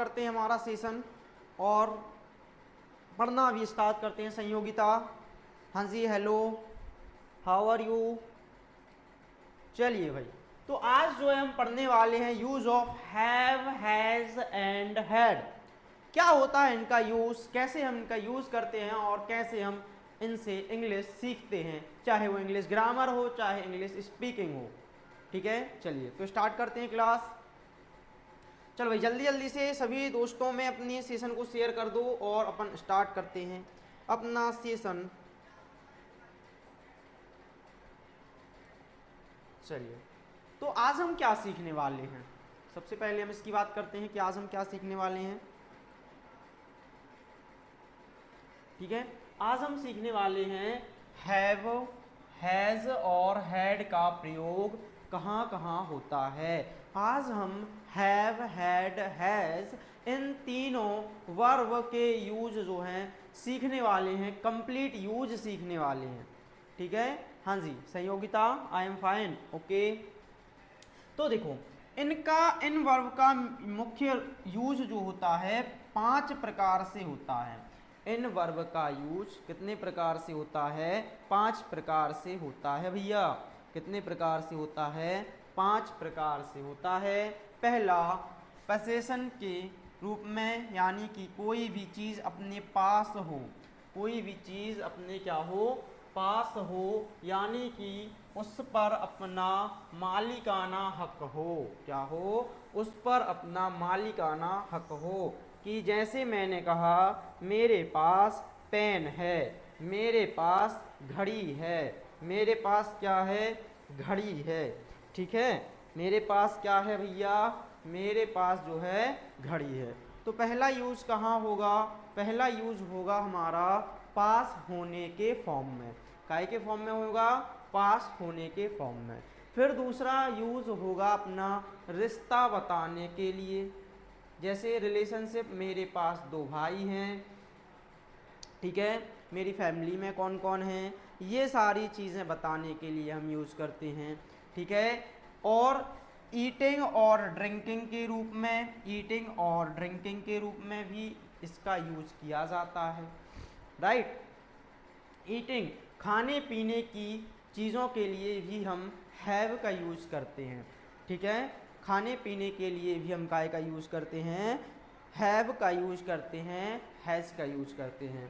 करते हैं हमारा सेशन और पढ़ना भी स्टार्ट करते हैं। संयोगिता, हाँ जी, हेलो, हाउ आर यू। चलिए भाई, तो आज जो है हम पढ़ने वाले हैं use of have, has and had. क्या होता है इनका यूज, कैसे हम इनका यूज करते हैं और कैसे हम इनसे इंग्लिश सीखते हैं, चाहे वो इंग्लिश ग्रामर हो चाहे इंग्लिश स्पीकिंग हो। ठीक है, चलिए तो स्टार्ट करते हैं क्लास। चलो भाई, जल्दी जल्दी से सभी दोस्तों में अपनी सेशन को शेयर कर दो और अपन स्टार्ट करते हैं अपना सेशन। चलिए, तो आज हम क्या सीखने वाले हैं, सबसे पहले हम इसकी बात करते हैं कि आज हम क्या सीखने वाले हैं। ठीक है, आज हम सीखने वाले हैं हैव, हैज और हैड का प्रयोग कहाँ कहाँ होता है। आज हम हैव, हैड, हैज इन तीनों वर्ब के यूज जो हैं सीखने वाले हैं, कंप्लीट यूज सीखने वाले हैं। ठीक है, हाँ जी, Sanyogita, I am fine, okay. तो देखो, इनका इन वर्ब का मुख्य यूज जो होता है 5 प्रकार से होता है। इन वर्ब का यूज कितने प्रकार से होता है? 5 प्रकार से होता है भैया। कितने प्रकार से होता है? 5 प्रकार से होता है। पहला, पोसेशन के रूप में, यानी कि कोई भी चीज़ अपने पास हो, कोई भी चीज़ अपने क्या हो, पास हो, यानी कि उस पर अपना मालिकाना हक हो। क्या हो? उस पर अपना मालिकाना हक हो। कि जैसे मैंने कहा, मेरे पास पेन है, मेरे पास घड़ी है, मेरे पास क्या है? घड़ी है। ठीक है, मेरे पास क्या है भैया? मेरे पास जो है घड़ी है। तो पहला यूज कहाँ होगा? पहला यूज होगा हमारा पास होने के फॉर्म में। काय के फॉर्म में होगा? पास होने के फॉर्म में। फिर दूसरा यूज होगा अपना रिश्ता बताने के लिए, जैसे रिलेशनशिप, मेरे पास 2 भाई हैं, ठीक है, मेरी फैमिली में कौन कौन है, ये सारी चीज़ें बताने के लिए हम यूज़ करते हैं। ठीक है, और ईटिंग और ड्रिंकिंग के रूप में, ईटिंग और ड्रिंकिंग के रूप में भी इसका यूज किया जाता है। राइट, ईटिंग, खाने पीने की चीज़ों के लिए भी हम हैव का यूज़ करते हैं। ठीक है, खाने पीने के लिए भी हम काय का यूज़ करते हैं? हैव का यूज़ करते हैं, हैज़ का यूज़ करते हैं।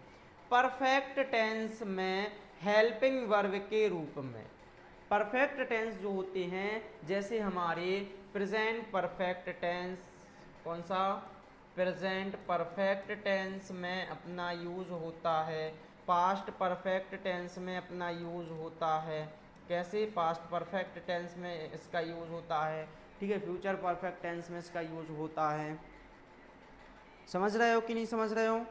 परफेक्ट टेंस में हेल्पिंग वर्ब के रूप में, परफेक्ट टेंस जो होते हैं, जैसे हमारे प्रेजेंट परफेक्ट टेंस, कौन सा? प्रेजेंट परफेक्ट टेंस में अपना यूज होता है। पास्ट परफेक्ट टेंस में अपना यूज होता है। कैसे? पास्ट परफेक्ट टेंस में इसका यूज होता है। ठीक है, फ्यूचर परफेक्ट टेंस में इसका यूज होता है। समझ रहे हो कि नहीं समझ रहे हो?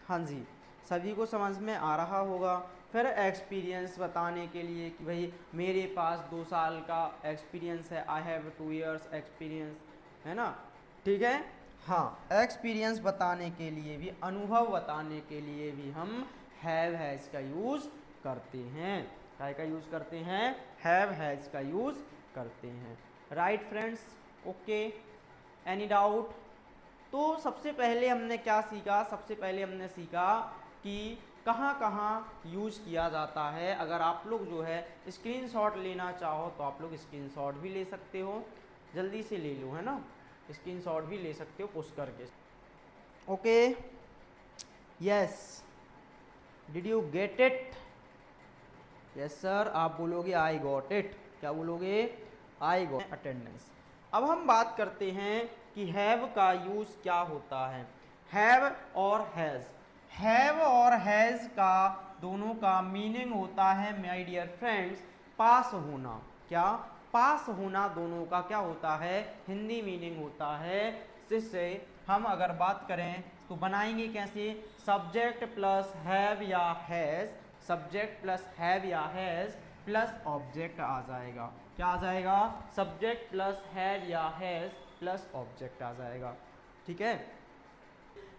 हाँ जी, सभी को समझ में आ रहा होगा। फिर एक्सपीरियंस बताने के लिए कि भाई मेरे पास 2 साल का एक्सपीरियंस है, आई हैव 2 years एक्सपीरियंस, है ना? ठीक है, हाँ, एक्सपीरियंस बताने के लिए भी, अनुभव बताने के लिए भी हम हैव, हैज का यूज़ करते हैं। काय का यूज़ करते हैं? हैव, हैज का यूज़ करते हैं। Right friends, okay, any doubt? तो सबसे पहले हमने क्या सीखा? सबसे पहले हमने सीखा कि कहाँ कहाँ यूज किया जाता है। अगर आप लोग जो है स्क्रीनशॉट लेना चाहो तो आप लोग स्क्रीनशॉट भी ले सकते हो, जल्दी से ले लो, है ना? स्क्रीनशॉट भी ले सकते हो पुश करके। Okay, yes, did you get it? Yes sir, आप बोलोगे आई गॉट इट। क्या बोलोगे? I got attendance. अब हम बात करते हैं कि हैव का यूज क्या होता है। हैव और हैज, हैव और हैज का दोनों का मीनिंग होता है माय डियर फ्रेंड्स, पास होना। क्या? पास होना दोनों का क्या होता है? हिंदी मीनिंग होता है। जिससे हम अगर बात करें तो बनाएंगे कैसे? सब्जेक्ट प्लस हैव या हैज, सब्जेक्ट प्लस हैव या हैज प्लस ऑब्जेक्ट आ जाएगा। क्या आ जाएगा? सब्जेक्ट प्लस हैव या हैज प्लस ऑब्जेक्ट आ जाएगा। ठीक है,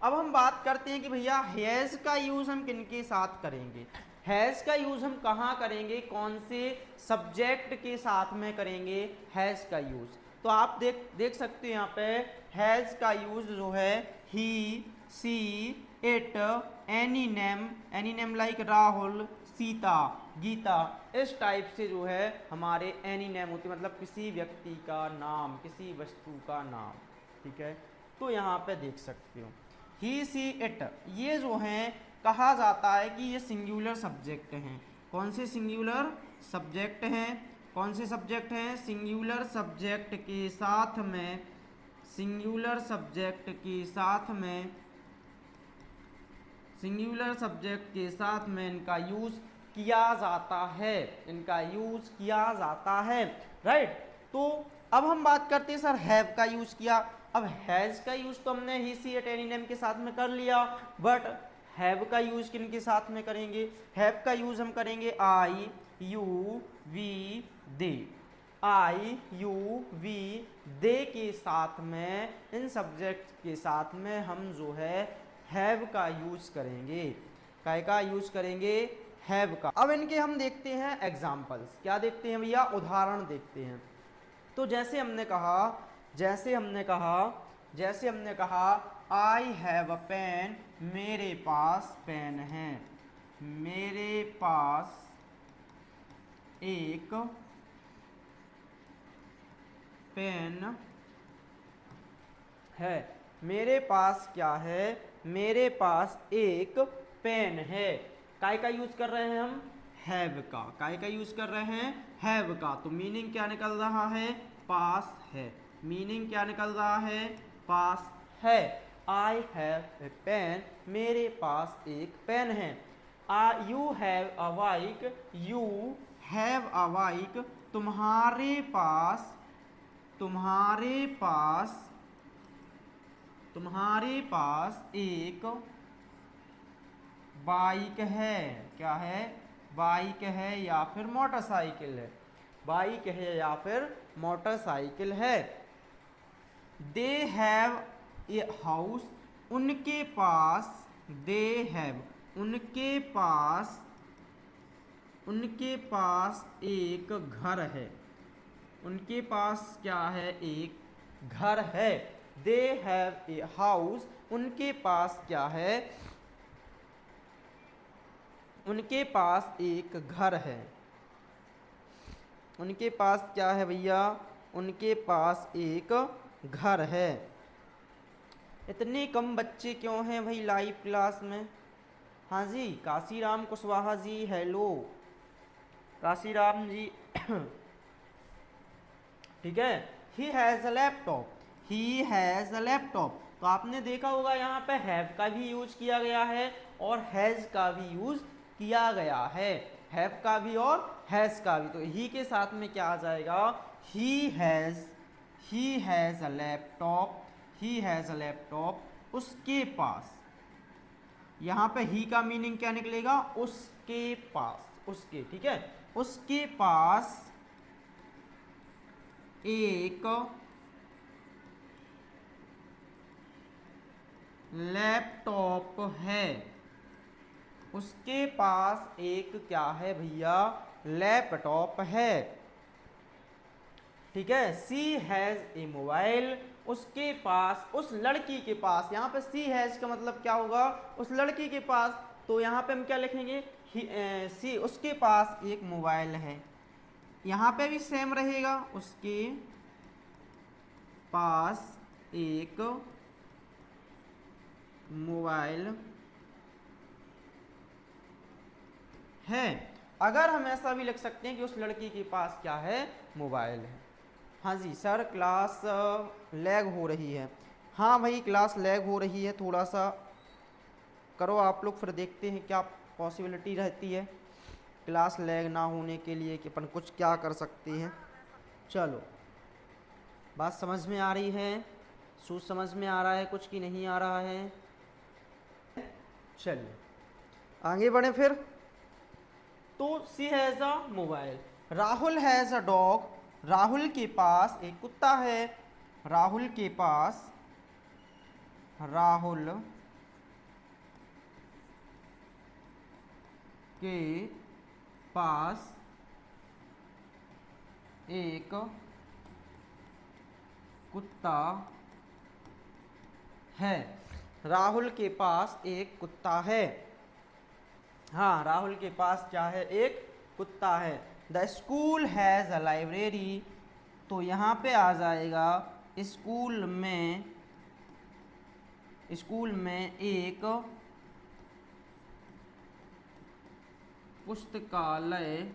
अब हम बात करते हैं कि भैया हैज का यूज हम किन के साथ करेंगे। हैज का यूज हम कहाँ करेंगे? कौन से सब्जेक्ट के साथ में करेंगे हैज का यूज? तो आप देख सकते हैं यहाँ पे हैज़ का यूज जो है he, she, it, any name like Rahul, Sita, Gita, इस टाइप से जो है हमारे एनी नेम होते मतलब किसी व्यक्ति का नाम, किसी वस्तु का नाम। ठीक है, तो यहाँ पे देख सकते हो ही, सी, इट, ये जो हैं कहा जाता है कि ये सिंगुलर सब्जेक्ट हैं। कौन से सिंगुलर सब्जेक्ट हैं? कौन से सब्जेक्ट हैं? सिंगुलर सब्जेक्ट के साथ में, सिंगुलर सब्जेक्ट के साथ में, सिंगुलर सब्जेक्ट के साथ में इनका यूज किया जाता है, इनका यूज किया जाता है। राइट, तो अब हम बात करते हैं सर हैव का यूज किया। अब हैज का यूज तो हमने ही, सी, इट, एनी नेम के साथ में कर लिया, बट हैव का यूज किन के साथ में करेंगे? हैव का यूज हम करेंगे I, you, we, they. I, you, we, they के साथ में, इन सब्जेक्ट के साथ में हम जो है हैव का यूज करेंगे। काय का यूज करेंगे? हैव का। अब इनके हम देखते हैं एग्जाम्पल्स। क्या देखते हैं भैया? उदाहरण देखते हैं। तो जैसे हमने कहा आई हैव अ पेन, मेरे पास पेन है, मेरे पास एक पेन है। मेरे पास क्या है? मेरे पास एक पेन है। काय का यूज कर रहे हैं हम? हैव का। काय का यूज कर रहे हैं? हैव का। तो मीनिंग क्या निकल रहा है? पास है। मीनिंग क्या निकल रहा है? पास है। आई हैव ए पेन, मेरे पास एक पेन है। You have a bike, you have a bike, तुम्हारे पास, तुम्हारे पास, तुम्हारे पास एक बाइक है। क्या है? बाइक है या फिर मोटरसाइकिल है। बाइक है या फिर मोटरसाइकिल है। दे हैव ए हाउस, उनके पास, दे हैव, उनके पास, उनके पास एक घर है। उनके पास क्या है? एक घर है। दे हैव ए हाउस, उनके पास क्या है? उनके पास एक घर है। उनके पास क्या है भैया? उनके पास एक घर है। इतने कम बच्चे क्यों हैं भाई लाइव क्लास में? हाँ जी, काशीराम कुशवाहा जी हेलो, काशीराम जी ठीक है। He has a laptop, he has a laptop. तो आपने देखा होगा यहाँ पे हैव का भी यूज किया गया है और हैज़ का भी यूज किया गया है। हैव का भी और हैज़ का भी। तो ही के साथ में क्या आ जाएगा? He has a laptop, he has a laptop, उसके पास। यहाँ पे ही का मीनिंग क्या निकलेगा? उसके पास, उसके। ठीक है, उसके पास एक लैपटॉप है। उसके पास एक क्या है भैया? लैपटॉप है। ठीक है। सी हैज ए मोबाइल, उसके पास, उस लड़की के पास। यहाँ पे सी हैज का मतलब क्या होगा? उस लड़की के पास। तो यहाँ पे हम क्या लिखेंगे? सी, उसके पास एक मोबाइल है। यहाँ पे भी सेम रहेगा, उसके पास एक मोबाइल है। अगर हम ऐसा भी लिख सकते हैं कि उस लड़की के पास क्या है? मोबाइल है। हाँ जी सर, क्लास लैग हो रही है। हाँ भाई, क्लास लैग हो रही है, थोड़ा सा करो आप लोग, फिर देखते हैं क्या पॉसिबिलिटी रहती है क्लास लैग ना होने के लिए, कि अपन कुछ क्या कर सकते हैं। चलो, बात समझ में आ रही है? सूझ समझ में आ रहा है कुछ कि नहीं आ रहा है? चलिए आगे बढ़े फिर। तो she has a mobile, Rahul has a dog, Rahul के पास एक कुत्ता है। राहुल के पास, राहुल के पास एक कुत्ता है। राहुल के पास एक कुत्ता है। हाँ, राहुल के पास क्या है? एक कुत्ता है। The school has a library, तो यहाँ पे आ जाएगा स्कूल में एक पुस्तकालय,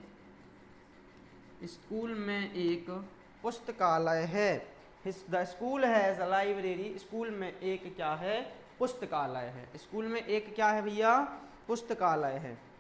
स्कूल में एक पुस्तकालय है। The school has a library, school में एक क्या है? पुस्तकालय है। स्कूल में एक क्या है भैया? पुस्तकालय है।